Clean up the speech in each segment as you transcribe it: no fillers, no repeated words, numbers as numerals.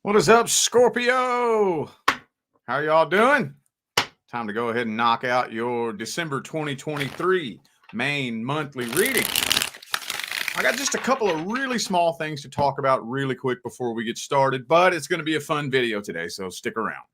What is up, Scorpio? How y'all doing? Time to go ahead and knock out your December 2023 main monthly reading. I got just a couple of really small things to talk about really quick before we get started, but it's going to be a fun video today, so stick around.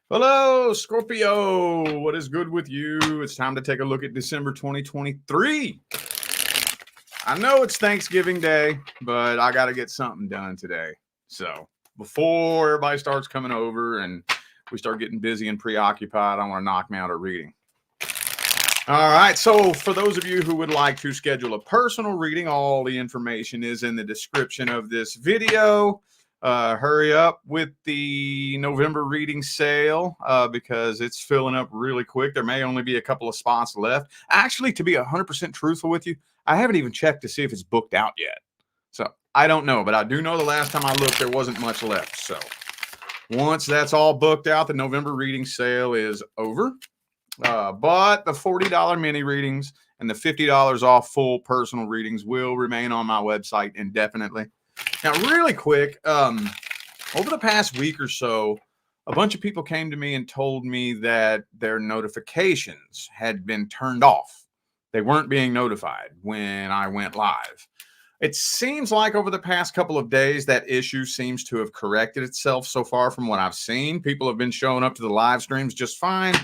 Hello, Scorpio. What is good with you? It's time to take a look at December 2023. I know it's Thanksgiving Day, but I got to get something done today. So before everybody starts coming over and we start getting busy and preoccupied, I want to knock me out a reading. All right. So for those of you who would like to schedule a personal reading, all the information is in the description of this video. Hurry up with the November reading sale because it's filling up really quick. There may only be a couple of spots left. Actually, to be 100% truthful with you, I haven't even checked to see if it's booked out yet. So I don't know, but I do know the last time I looked, there wasn't much left. So once that's all booked out, the November reading sale is over. But the $40 mini readings and the $50 off full personal readings will remain on my website indefinitely. Now, really quick, over the past week or so, a bunch of people came to me and told me that their notifications had been turned off. They weren't being notified when I went live. It seems like over the past couple of days, that issue seems to have corrected itself so far from what I've seen. People have been showing up to the live streams just fine,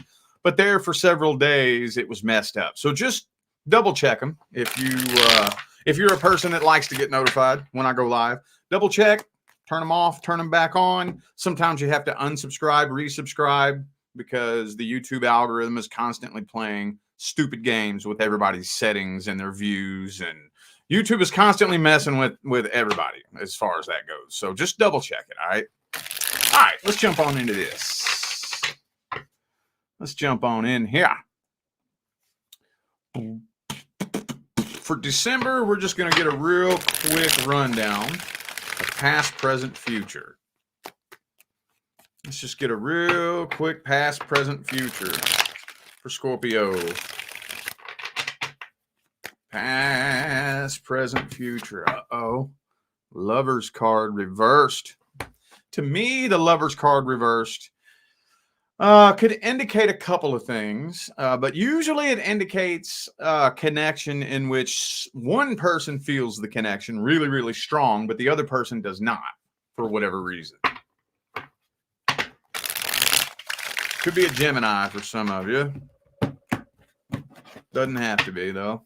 but there for several days, it was messed up. So just double check them if you're a person that likes to get notified when I go live. Double check, turn them off, turn them back on. Sometimes you have to unsubscribe, resubscribe, because the YouTube algorithm is constantly playing stupid games with everybody's settings and their views, and YouTube is constantly messing with everybody as far as that goes. So just double check it, all right? All right, let's jump on into this. Let's jump on in here. For December, we're just going to get a real quick rundown of past, present, future. Let's just get a real quick past, present, future for Scorpio. Past, present, future. Uh-oh. Lover's card reversed. To me, the Lover's card reversed could indicate a couple of things, but usually it indicates a connection in which one person feels the connection really, really strong, but the other person does not for whatever reason. Could be a Gemini for some of you. Doesn't have to be, though.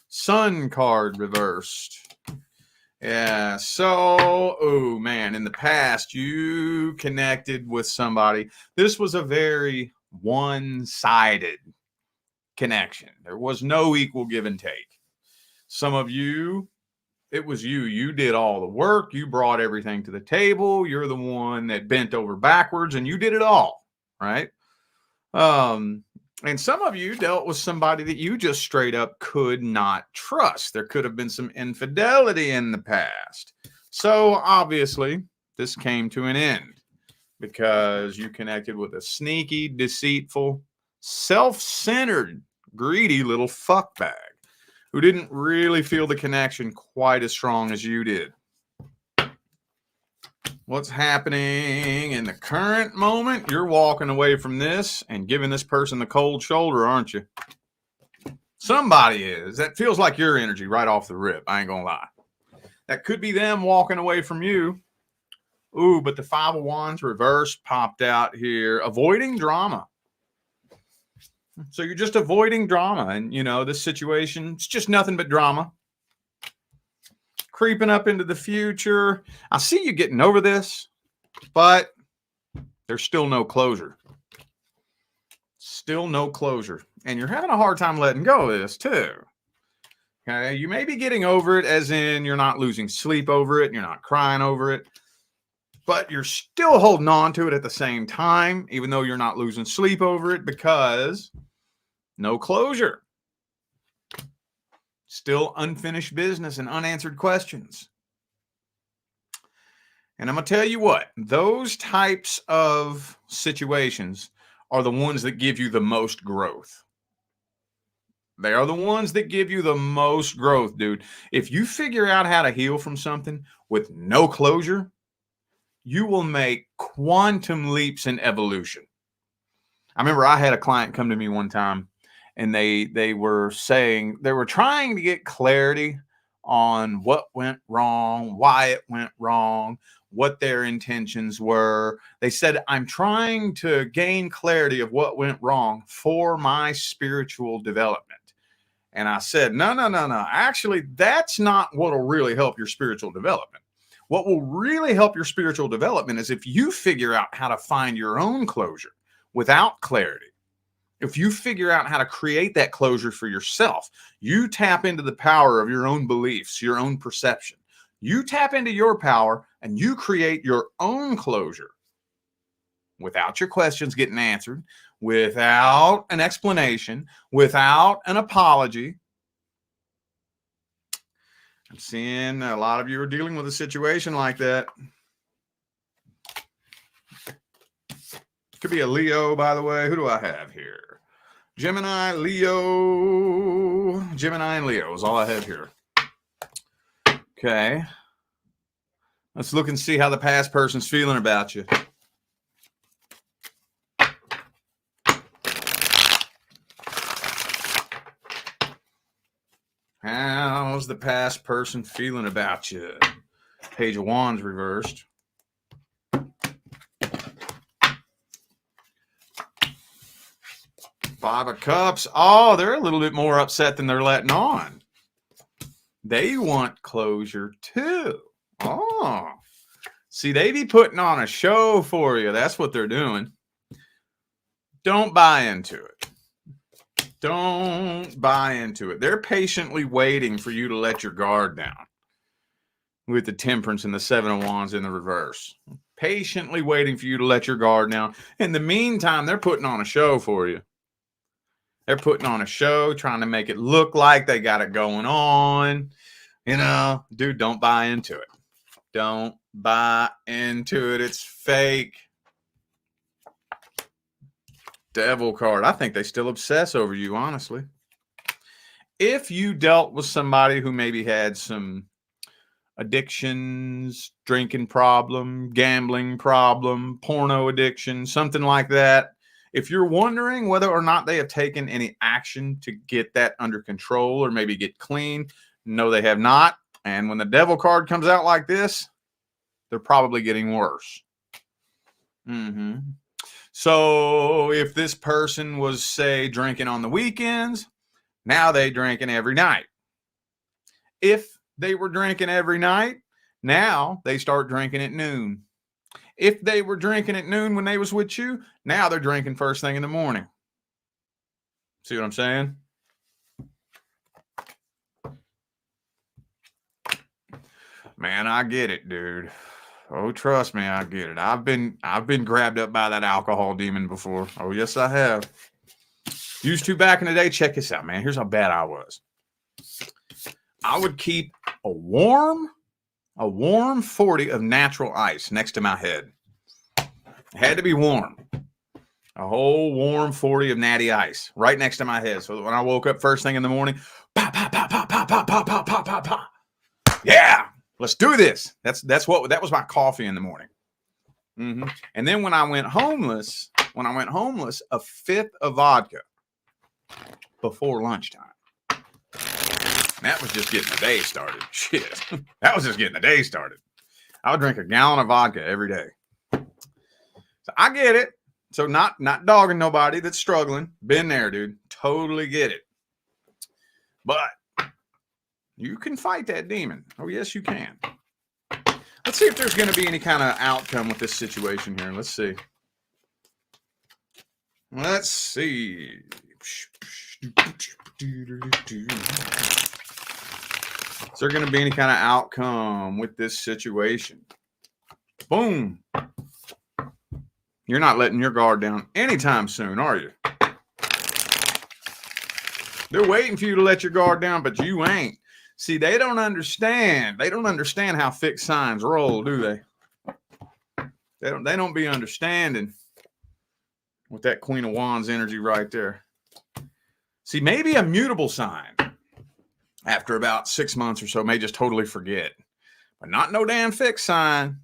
Sun card reversed. Yeah, so, oh man, in the past, you connected with somebody. This was a very one-sided connection. There was no equal give and take. Some of you, it was you. You did all the work. You brought everything to the table. You're the one that bent over backwards, and you did it all, right? And some of you dealt with somebody that you just straight up could not trust. There could have been some infidelity in the past. So obviously, this came to an end because you connected with a sneaky, deceitful, self-centered, greedy little fuckbag who didn't really feel the connection quite as strong as you did. What's happening in the current moment? You're walking away from this and giving this person the cold shoulder, aren't you? Somebody is. That feels like your energy right off the rip. I ain't gonna lie. That could be them walking away from you. Ooh, but the Five of Wands reverse popped out here. Avoiding drama. So you're just avoiding drama. And, you know, this situation, it's just nothing but drama. Creeping up into the future. I see you getting over this, but there's still no closure. Still no closure. And you're having a hard time letting go of this too. Okay. You may be getting over it as in you're not losing sleep over it and you're not crying over it, but you're still holding on to it at the same time, even though you're not losing sleep over it because no closure. Still unfinished business and unanswered questions. And I'm going to tell you what, those types of situations are the ones that give you the most growth. They are the ones that give you the most growth, dude. If you figure out how to heal from something with no closure, you will make quantum leaps in evolution. I remember I had a client come to me one time, and they were saying they were trying to get clarity on what went wrong, why it went wrong, what their intentions were. They said, I'm trying to gain clarity of what went wrong for my spiritual development. And I said, no. Actually, that's not what will really help your spiritual development. What will really help your spiritual development is if you figure out how to find your own closure without clarity. If you figure out how to create that closure for yourself, you tap into the power of your own beliefs, your own perception. You tap into your power and you create your own closure without your questions getting answered, without an explanation, without an apology. I'm seeing a lot of you are dealing with a situation like that. Could be a Leo, by the way. Who do I have here? Gemini, Leo. Gemini and Leo is all I have here. Okay. Let's look and see how the past person's feeling about you. How's the past person feeling about you? Page of Wands reversed. Five of Cups. Oh, they're a little bit more upset than they're letting on. They want closure too. Oh, see, they be putting on a show for you. That's what they're doing. Don't buy into it. Don't buy into it. They're patiently waiting for you to let your guard down with the Temperance and the Seven of Wands in the reverse. Patiently waiting for you to let your guard down. In the meantime, they're putting on a show for you. They're putting on a show, trying to make it look like they got it going on. You know, dude, don't buy into it. Don't buy into it. It's fake. Devil card. I think they still obsess over you, honestly. If you dealt with somebody who maybe had some addictions, drinking problem, gambling problem, porno addiction, something like that, if you're wondering whether or not they have taken any action to get that under control or maybe get clean, no, they have not. And when the devil card comes out like this, they're probably getting worse. So if this person was, say, drinking on the weekends, now they drinking every night. If they were drinking every night, now they start drinking at noon. If they were drinking at noon when they was with you, now they're drinking first thing in the morning. See what I'm saying? Man, I get it, dude. Oh, trust me, I get it. I've been grabbed up by that alcohol demon before. Oh, yes, I have. Used to back in the day. Check this out, man. Here's how bad I was. I would keep a warm 40 of natural ice next to my head. It had to be warm. A whole warm 40 of natty ice right next to my head. So that when I woke up first thing in the morning, pop, pop, pop, pop, pop, pop, pop, pop, pop, pop, pop. Yeah, let's do this. That was my coffee in the morning. And then when I went homeless, a fifth of vodka before lunchtime. That was just getting the day started. Shit. That was just getting the day started. I would drink a gallon of vodka every day. So I get it. So not dogging nobody that's struggling. Been there, dude. Totally get it. But you can fight that demon. Oh, yes, you can. Let's see if there's going to be any kind of outcome with this situation here. Let's see. Let's see. Is there going to be any kind of outcome with this situation? Boom. You're not letting your guard down anytime soon, are you? They're waiting for you to let your guard down, but you ain't. See, they don't understand. They don't understand how fixed signs roll, do they? They don't be understanding with that Queen of Wands energy right there. See, maybe a mutable sign after about 6 months or so may just totally forget. But not no damn fixed sign.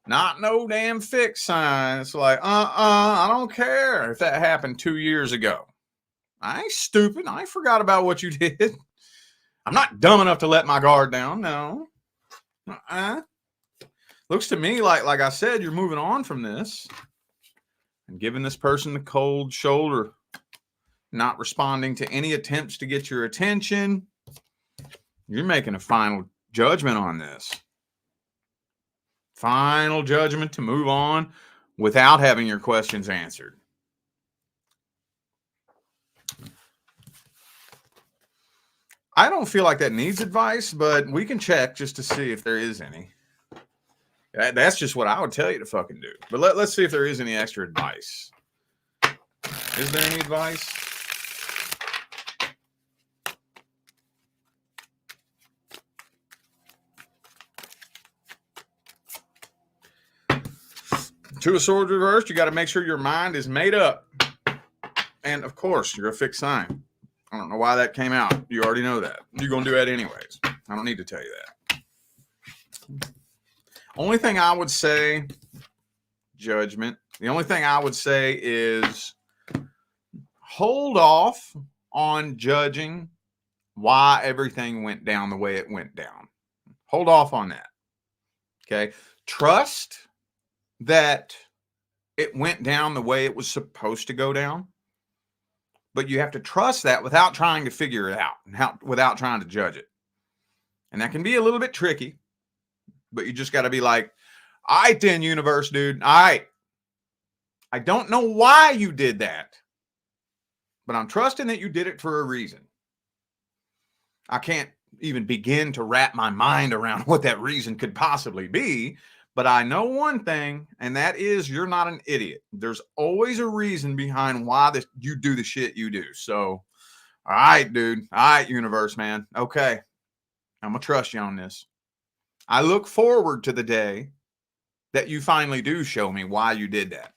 Not no damn fixed sign. It's like, I don't care if that happened 2 years ago. I ain't stupid. I ain't forgot about what you did. I'm not dumb enough to let my guard down. No. Looks to me like I said, you're moving on from this and giving this person the cold shoulder, not responding to any attempts to get your attention. You're making a final judgment on this. Final judgment to move on without having your questions answered. I don't feel like that needs advice, but we can check just to see if there is any. That's just what I would tell you to fucking do. But let's see if there is any extra advice. Is there any advice? Two of Swords reversed, you got to make sure your mind is made up. And of course, you're a fixed sign. I don't know why that came out. You already know that. You're going to do that anyways. I don't need to tell you that. Only thing I would say, judgment. The only thing I would say is hold off on judging why everything went down the way it went down. Hold off on that. Okay. Trust that it went down the way it was supposed to go down. But you have to trust that without trying to figure it out, without trying to judge it. And that can be a little bit tricky, but you just got to be like, all right, then, universe, dude. All right. I don't know why you did that, but I'm trusting that you did it for a reason. I can't even begin to wrap my mind around what that reason could possibly be. But I know one thing, and that is you're not an idiot. There's always a reason behind why you do the shit you do. So, all right, dude. All right, universe, man. Okay. I'm going to trust you on this. I look forward to the day that you finally do show me why you did that.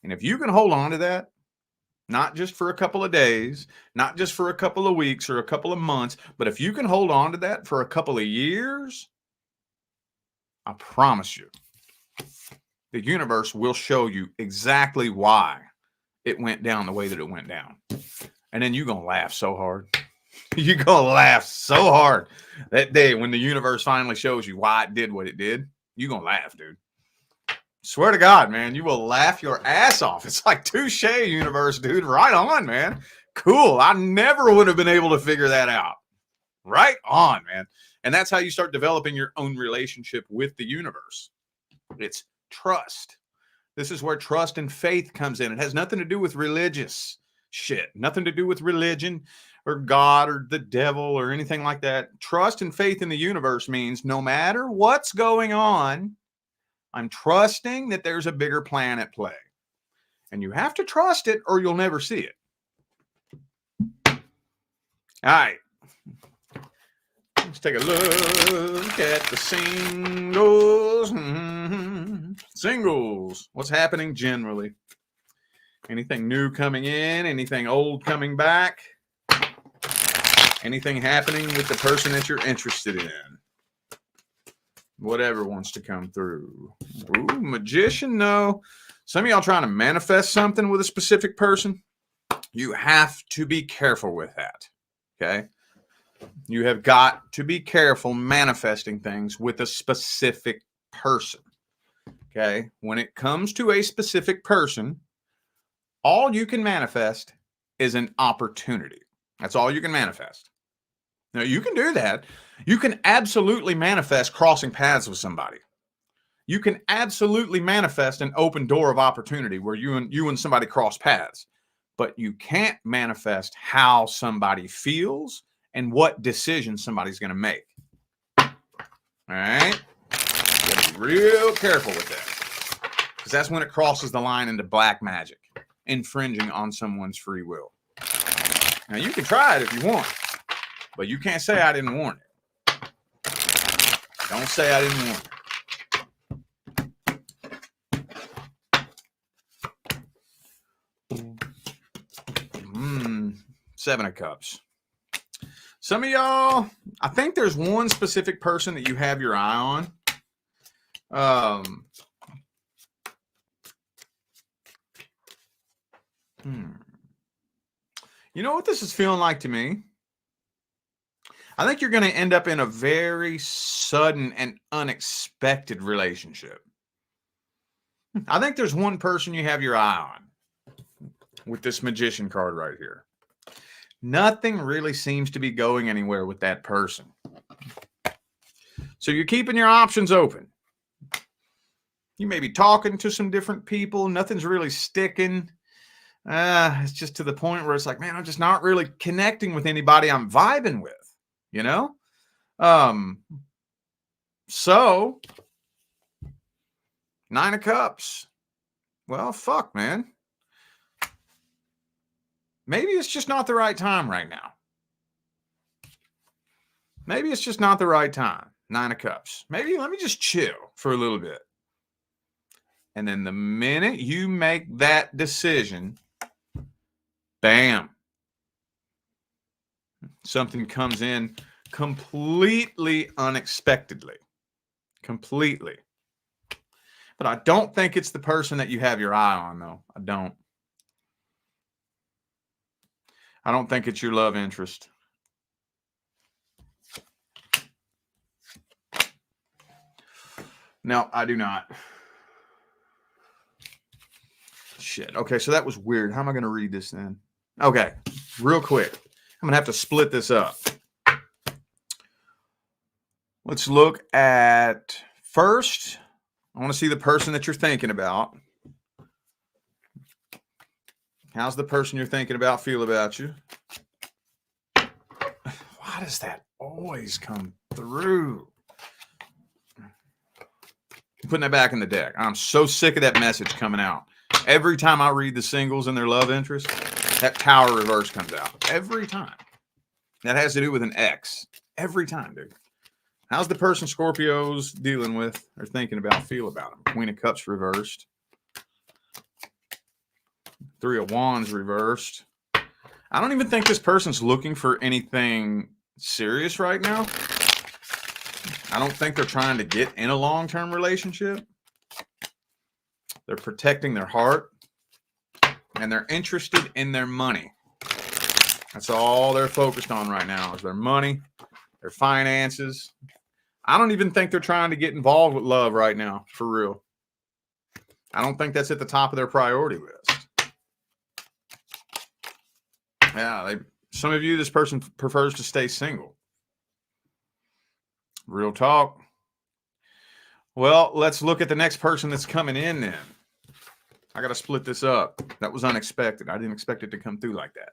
And if you can hold on to that, not just for a couple of days, not just for a couple of weeks or a couple of months, but if you can hold on to that for a couple of years, I promise you, the universe will show you exactly why it went down the way that it went down. And then you're going to laugh so hard. You're going to laugh so hard that day when the universe finally shows you why it did what it did. You're going to laugh, dude. Swear to God, man, you will laugh your ass off. It's like touche, universe, dude. Right on, man. Cool. I never would have been able to figure that out. Right on, man. And that's how you start developing your own relationship with the universe. It's trust. This is where trust and faith comes in. It has nothing to do with religious shit, nothing to do with religion or God or the devil or anything like that. Trust and faith in the universe means no matter what's going on, I'm trusting that there's a bigger plan at play. And you have to trust it or you'll never see it. All right. Let's take a look at the singles. Singles. What's happening generally? Anything new coming in? Anything old coming back? Anything happening with the person that you're interested in? Whatever wants to come through. Ooh, magician, no. Some of y'all trying to manifest something with a specific person. You have to be careful with that. Okay? You have got to be careful manifesting things with a specific person. Okay? When it comes to a specific person, all you can manifest is an opportunity. That's all you can manifest. Now, you can do that. You can absolutely manifest crossing paths with somebody. You can absolutely manifest an open door of opportunity where you and somebody cross paths. But you can't manifest how somebody feels and what decision somebody's going to make. All right? You got to be real careful with that. Because that's when it crosses the line into black magic, infringing on someone's free will. Now, you can try it if you want, but you can't say I didn't warn you. Don't say I didn't warn you. 7 of Cups. Some of y'all, I think there's one specific person that you have your eye on. You know what this is feeling like to me? I think you're going to end up in a very sudden and unexpected relationship. I think there's one person you have your eye on with this Magician card right here. Nothing really seems to be going anywhere with that person. So you're keeping your options open. You may be talking to some different people. Nothing's really sticking. It's just to the point where it's like, man, I'm just not really connecting with anybody I'm vibing with, you know? So 9 of Cups. Well, fuck, man. Maybe it's just not the right time right now. Maybe it's just not the right time. 9 of Cups. Maybe let me just chill for a little bit. And then the minute you make that decision, bam, something comes in completely unexpectedly. Completely. But I don't think it's the person that you have your eye on, though. I don't. I don't think it's your love interest. No, I do not. Shit. Okay, so that was weird. How am I going to read this then? Okay, real quick. I'm going to have to split this up. Let's look at first. I want to see the person that you're thinking about. How's the person you're thinking about feel about you? Why does that always come through? I'm putting that back in the deck. I'm so sick of that message coming out. Every time I read the singles and their love interest, that Tower reverse comes out. Every time. That has to do with an X. Every time, dude. How's the person Scorpio's dealing with or thinking about feel about them? Queen of Cups reversed. 3 of Wands reversed. I don't even think this person's looking for anything serious right now. I don't think they're trying to get in a long-term relationship. They're protecting their heart. And they're interested in their money. That's all they're focused on right now is their money, their finances. I don't even think they're trying to get involved with love right now, for real. I don't think that's at the top of their priority list. Yeah, some of you, this person prefers to stay single. Real talk. Well, let's look at the next person that's coming in then. I got to split this up. That was unexpected. I didn't expect it to come through like that.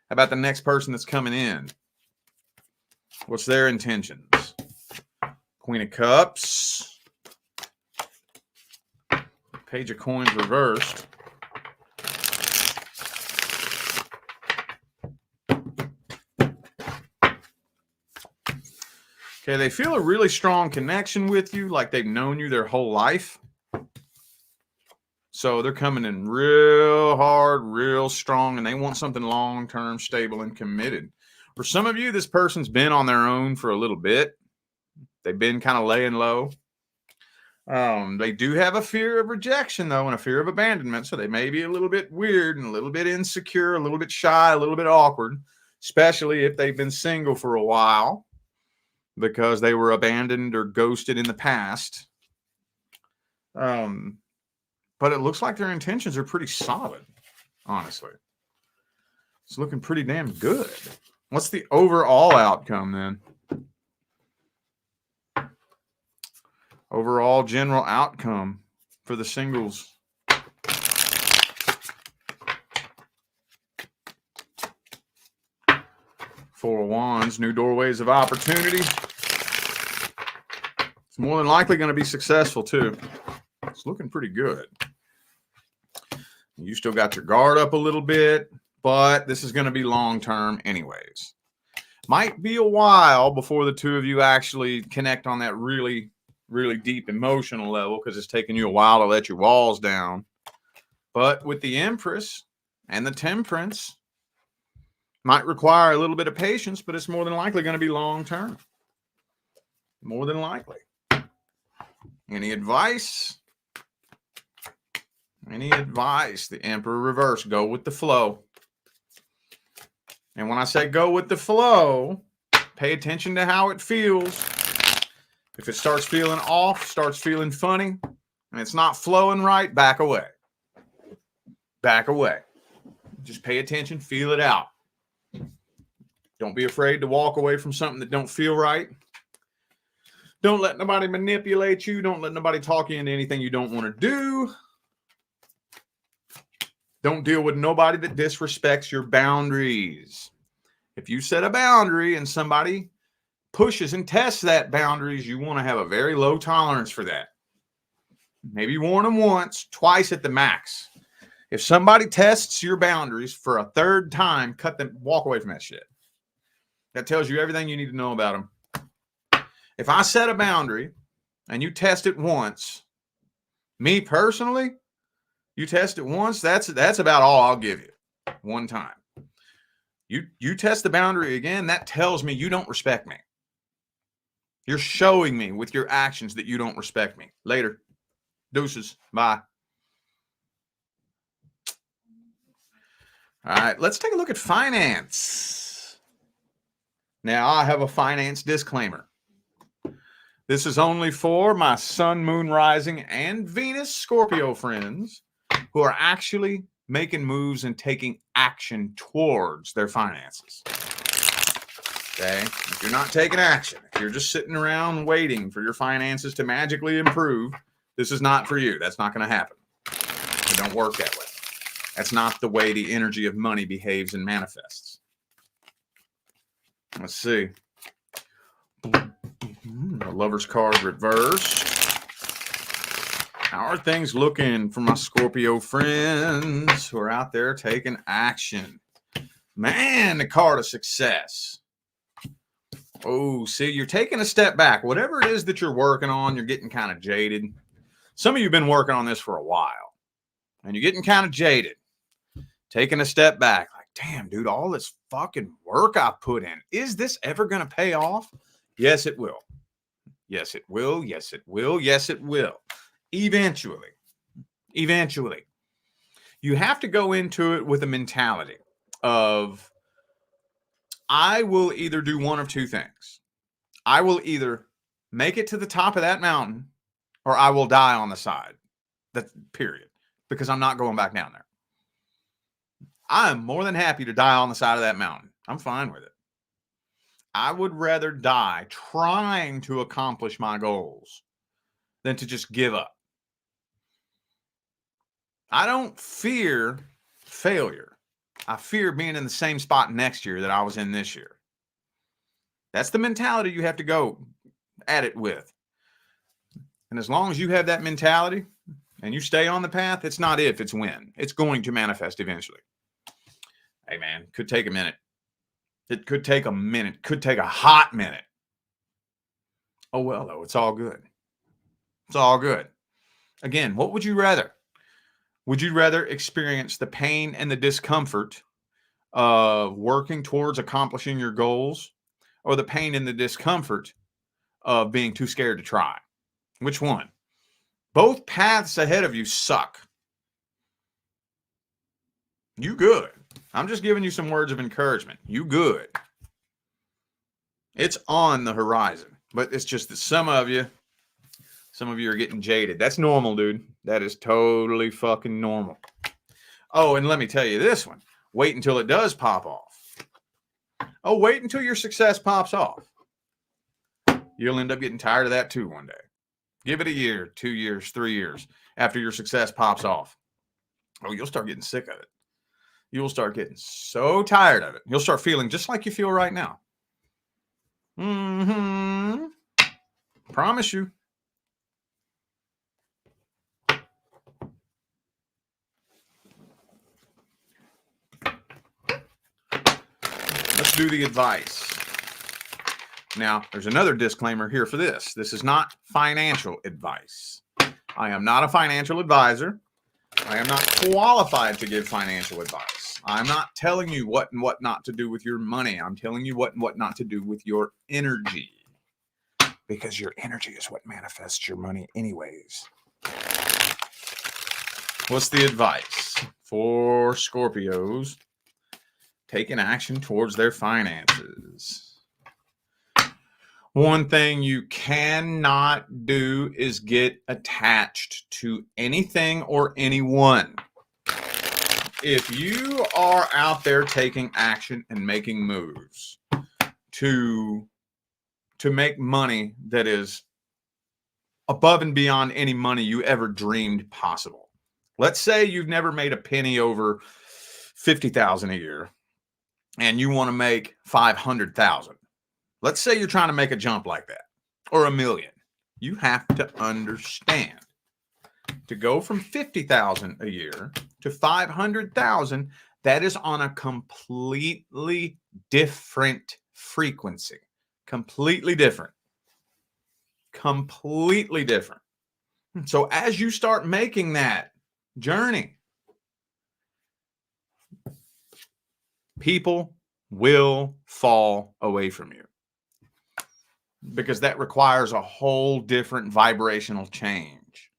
How about the next person that's coming in? What's their intentions? Queen of Cups. Page of Coins reversed. Okay, they feel a really strong connection with you, like they've known you their whole life. So they're coming in real hard, real strong, and they want something long-term, stable, and committed. For some of you, this person's been on their own for a little bit. They've been kind of laying low. They do have a fear of rejection, though, and a fear of abandonment. So they may be a little bit weird and a little bit insecure, a little bit shy, a little bit awkward, especially if they've been single for a while because they were abandoned or ghosted in the past. But it looks like their intentions are pretty solid, honestly. It's looking pretty damn good. What's the overall outcome then? Overall general outcome for the singles. Four of Wands, new doorways of opportunity. It's more than likely going to be successful too. It's looking pretty good. You still got your guard up a little bit, but this is going to be long-term anyways. Might be a while before the two of you actually connect on that really, really deep emotional level because it's taking you a while to let your walls down. But with the Empress and the Temperance, might require a little bit of patience, but it's more than likely going to be long-term. More than likely. Any advice? Any advice? The Emperor reverse. Go with the flow. And when I say go with the flow, pay attention to how it feels. If it starts feeling off, starts feeling funny, and it's not flowing right, back away. Back away. Just pay attention, feel it out. Don't be afraid to walk away from something that don't feel right. Don't let nobody manipulate you. Don't let nobody talk you into anything you don't want to do. Don't deal with nobody that disrespects your boundaries. If you set a boundary and somebody pushes and tests that boundaries, you want to have a very low tolerance for that. Maybe warn them once, twice at the max. If somebody tests your boundaries for a third time, cut them, walk away from that shit. That tells you everything you need to know about them. If I set a boundary and you test it once, me personally, you test it once, that's about all I'll give you. One time. You test the boundary again, that tells me you don't respect me. You're showing me with your actions that you don't respect me. Later. Deuces. Bye. All right, let's take a look at finance. Now, I have a finance disclaimer. This is only for my Sun, Moon, Rising, and Venus Scorpio friends who are actually making moves and taking action towards their finances. Okay? If you're not taking action, if you're just sitting around waiting for your finances to magically improve, this is not for you. That's not going to happen. It don't work that way. That's not the way the energy of money behaves and manifests. Let's see. The Lover's card reversed. How are things looking for my Scorpio friends who are out there taking action? Man, the card of success. Oh, see, you're taking a step back. Whatever it is that you're working on, you're getting kind of jaded. Some of you have been working on this for a while, and you're getting kind of jaded. Taking a step back. Like, damn, dude, all this fucking work I put in, is this ever going to pay off? Yes, it will. Yes, it will. Yes, it will. Yes, it will. Eventually. Eventually. You have to go into it with a mentality of, I will either do one of two things. I will either make it to the top of that mountain or I will die on the side. That's period. Because I'm not going back down there. I'm more than happy to die on the side of that mountain. I'm fine with it. I would rather die trying to accomplish my goals than to just give up. I don't fear failure. I fear being in the same spot next year that I was in this year. That's the mentality you have to go at it with. And as long as you have that mentality and you stay on the path, it's not if, it's when. It's going to manifest eventually. Hey, man, could take a minute. It could take a minute. Could take a hot minute. Oh, well, though, it's all good. It's all good. Again, what would you rather? Would you rather experience the pain and the discomfort of working towards accomplishing your goals or the pain and the discomfort of being too scared to try? Which one? Both paths ahead of you suck. You good. I'm just giving you some words of encouragement. You good. It's on the horizon, but it's just that some of you are getting jaded. That's normal, dude. That is totally fucking normal. Oh, and let me tell you this one. Wait until it does pop off. Oh, wait until your success pops off. You'll end up getting tired of that too one day. Give it a year, 2 years, 3 years after your success pops off. Oh, you'll start getting sick of it. You'll start getting so tired of it. You'll start feeling just like you feel right now. Promise you. Let's do the advice. Now, there's another disclaimer here for this. This is not financial advice. I am not a financial advisor. I am not qualified to give financial advice. I'm not telling you what and what not to do with your money. I'm telling you what and what not to do with your energy. Because your energy is what manifests your money anyways. What's the advice for Scorpios taking action towards their finances? One thing you cannot do is get attached to anything or anyone. If you are out there taking action and making moves to make money that is above and beyond any money you ever dreamed possible. Let's say you've never made a penny over $50,000 a year and you want to make $500,000. Let's say you're trying to make a jump like that, or $1 million. You have to understand, to go from $50,000 a year to $500,000, that is on a completely different frequency. Completely different. Completely different. So as you start making that journey, people will fall away from you, because that requires a whole different vibrational change.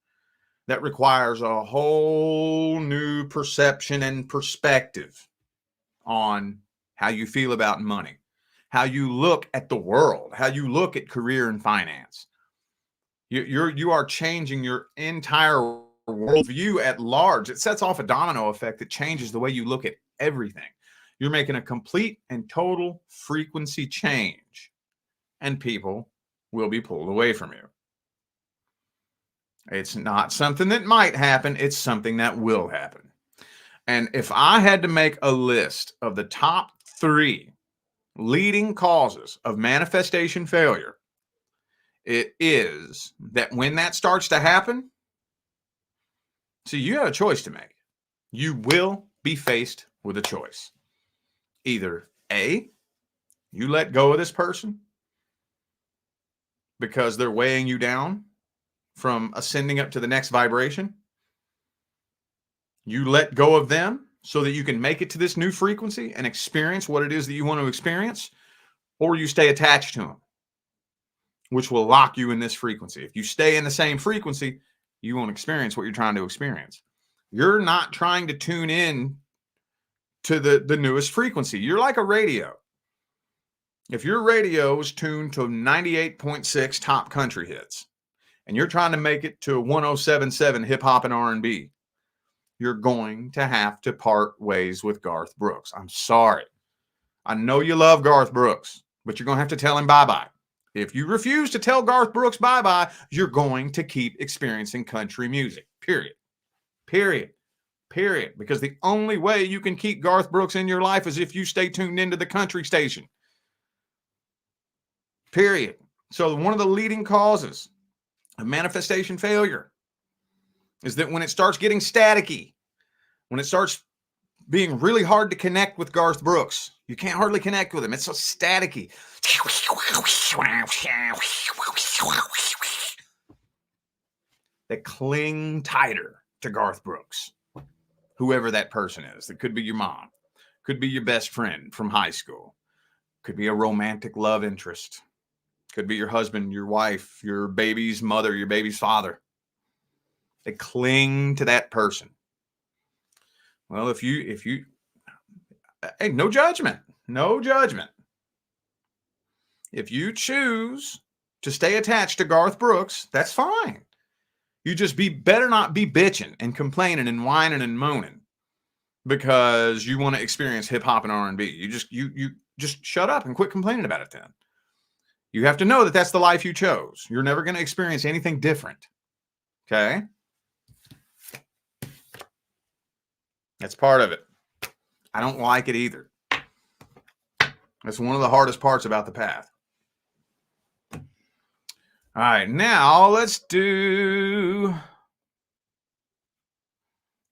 That requires a whole new perception and perspective on how you feel about money, how you look at the world, how you look at career and finance. You are changing your entire worldview at large. It sets off a domino effect that changes the way you look at everything. You're making a complete and total frequency change, and people will be pulled away from you. It's not something that might happen. It's something that will happen. And if I had to make a list of the top 3 leading causes of manifestation failure, it is that when that starts to happen, see, you have a choice to make. You will be faced with a choice. Either A, you let go of this person because they're weighing you down from ascending up to the next vibration. You let go of them so that you can make it to this new frequency and experience what it is that you want to experience, or you stay attached to them, which will lock you in this frequency. If you stay in the same frequency, you won't experience what you're trying to experience. You're not trying to tune in to the newest frequency. You're like a radio. If your radio is tuned to 98.6 top country hits, and you're trying to make it to 107.7 hip hop and R&B, you're going to have to part ways with Garth Brooks. I'm sorry. I know you love Garth Brooks, but you're going to have to tell him bye-bye. If you refuse to tell Garth Brooks bye-bye, you're going to keep experiencing country music. Period. Period. Period. Because the only way you can keep Garth Brooks in your life is if you stay tuned into the country station. Period. So one of the leading causes of manifestation failure is that when it starts getting staticky, when it starts being really hard to connect with Garth Brooks, you can't hardly connect with him. It's so staticky. They cling tighter to Garth Brooks, whoever that person is. It could be your mom, could be your best friend from high school, could be a romantic love interest, could be your husband, your wife, your baby's mother, your baby's father. They cling to that person. Well, if you, hey, no judgment, no judgment. If you choose to stay attached to Garth Brooks, that's fine. You just better not be bitching and complaining and whining and moaning because you want to experience hip hop and R&B. You just shut up and quit complaining about it then. You have to know that that's the life you chose. You're never going to experience anything different. Okay? That's part of it. I don't like it either. That's one of the hardest parts about the path. All right, now let's do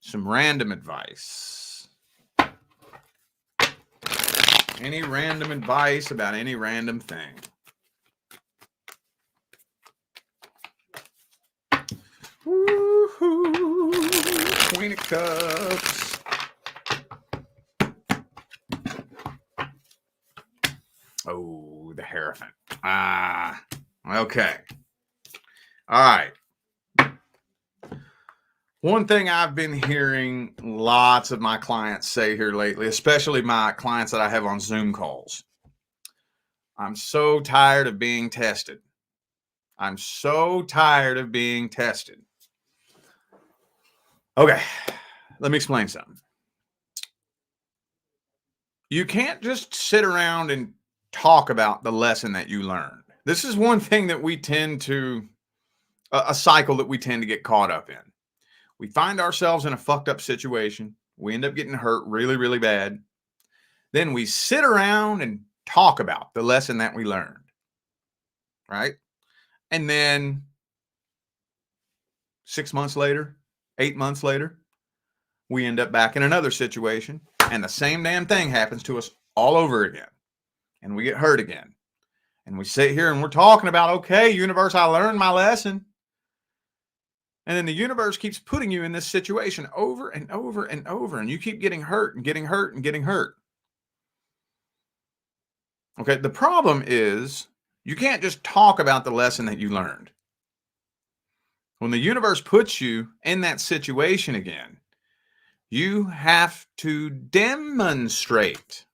some random advice. Any random advice about any random thing. Woo-hoo. Queen of Cups. Oh, the Hierophant. Okay. All right. One thing I've been hearing lots of my clients say here lately, especially my clients that I have on Zoom calls. I'm so tired of being tested. I'm so tired of being tested. Okay, let me explain something. You can't just sit around and talk about the lesson that you learned. This is one thing that we tend to, a cycle that we tend to get caught up in. We find ourselves in a fucked up situation. We end up getting hurt really, really bad. Then we sit around and talk about the lesson that we learned, right? And then 6 months later, 8 months later, we end up back in another situation, and the same damn thing happens to us all over again. And we get hurt again. And we sit here and we're talking about, okay, universe, I learned my lesson. And then the universe keeps putting you in this situation over and over and over, and you keep getting hurt and getting hurt and getting hurt. Okay, the problem is you can't just talk about the lesson that you learned. When the universe puts you in that situation again, you have to demonstrate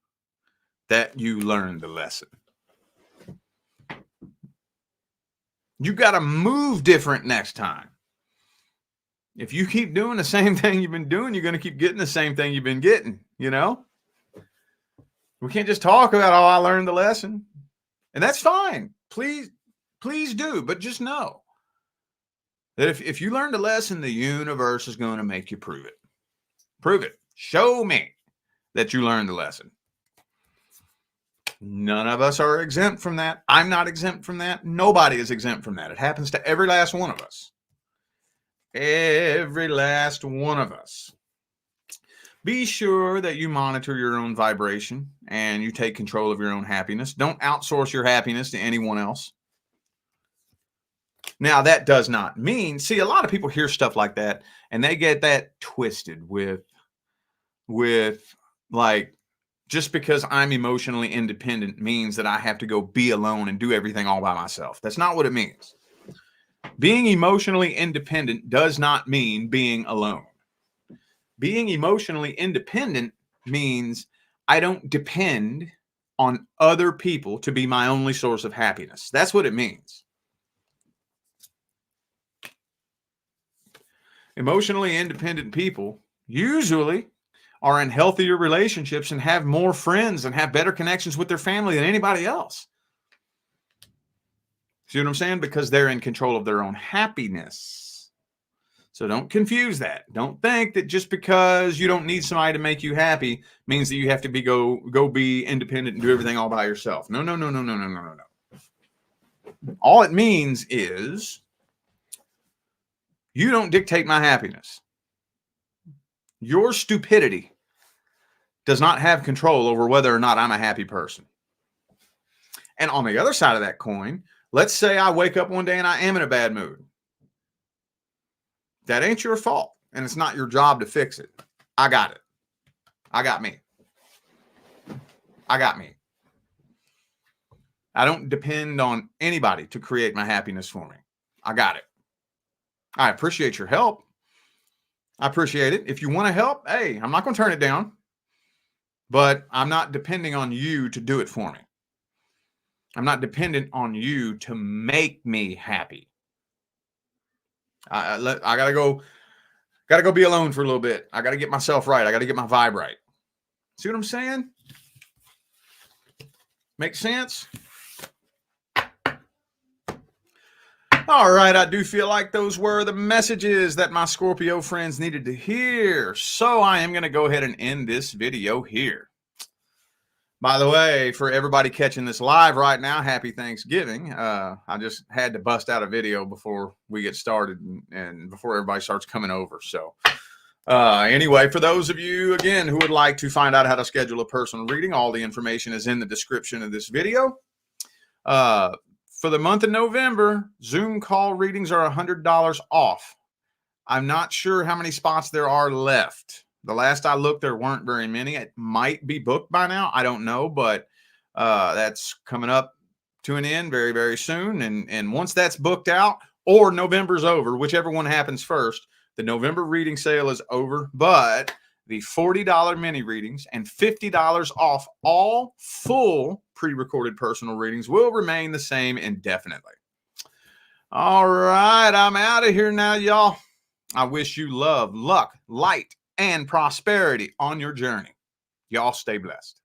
that you learned the lesson. You got to move different next time. If you keep doing the same thing you've been doing, you're going to keep getting the same thing you've been getting, you know? We can't just talk about, oh, I learned the lesson. And that's fine. Please do. But just know that if you learned a lesson, the universe is going to make you prove it. Prove it. Show me that you learned the lesson. None of us are exempt from that. I'm not exempt from that. Nobody is exempt from that. It happens to every last one of us. Every last one of us. Be sure that you monitor your own vibration and you take control of your own happiness. Don't outsource your happiness to anyone else. Now, that does not mean, see, a lot of people hear stuff like that and they get that twisted with like, just because I'm emotionally independent means that I have to go be alone and do everything all by myself. That's not what it means. Being emotionally independent does not mean being alone. Being emotionally independent means I don't depend on other people to be my only source of happiness. That's what it means. Emotionally independent people usually are in healthier relationships and have more friends and have better connections with their family than anybody else. See what I'm saying? Because they're in control of their own happiness. So don't confuse that. Don't think that just because you don't need somebody to make you happy means that you have to be go be independent and do everything all by yourself. No. All it means is you don't dictate my happiness. Your stupidity does not have control over whether or not I'm a happy person. And on the other side of that coin, let's say I wake up one day and I am in a bad mood. That ain't your fault, and it's not your job to fix it. I got it. I got me. I got me. I don't depend on anybody to create my happiness for me. I got it. I appreciate your help. I appreciate it. If you want to help, hey, I'm not going to turn it down, but I'm not depending on you to do it for me. I'm not dependent on you to make me happy. I gotta go be alone for a little bit. I gotta get myself right. I gotta get my vibe right. See what I'm saying? Make sense? All right, I do feel like those were the messages that my Scorpio friends needed to hear. So I am going to go ahead and end this video here. By the way, for everybody catching this live right now, happy Thanksgiving. I just had to bust out a video before we get started and before everybody starts coming over. So Anyway, for those of you, again, who would like to find out how to schedule a personal reading, all the information is in the description of this video. For the month of November, Zoom call readings are $100 off. I'm not sure how many spots there are left. The last I looked, there weren't very many. It might be booked by now. I don't know, but that's coming up to an end very, very soon. And once that's booked out, or November's over, whichever one happens first, the November reading sale is over. But the $40 mini readings and $50 off all full pre-recorded personal readings will remain the same indefinitely. All right, I'm out of here now, y'all. I wish you love, luck, light, and prosperity on your journey. Y'all stay blessed.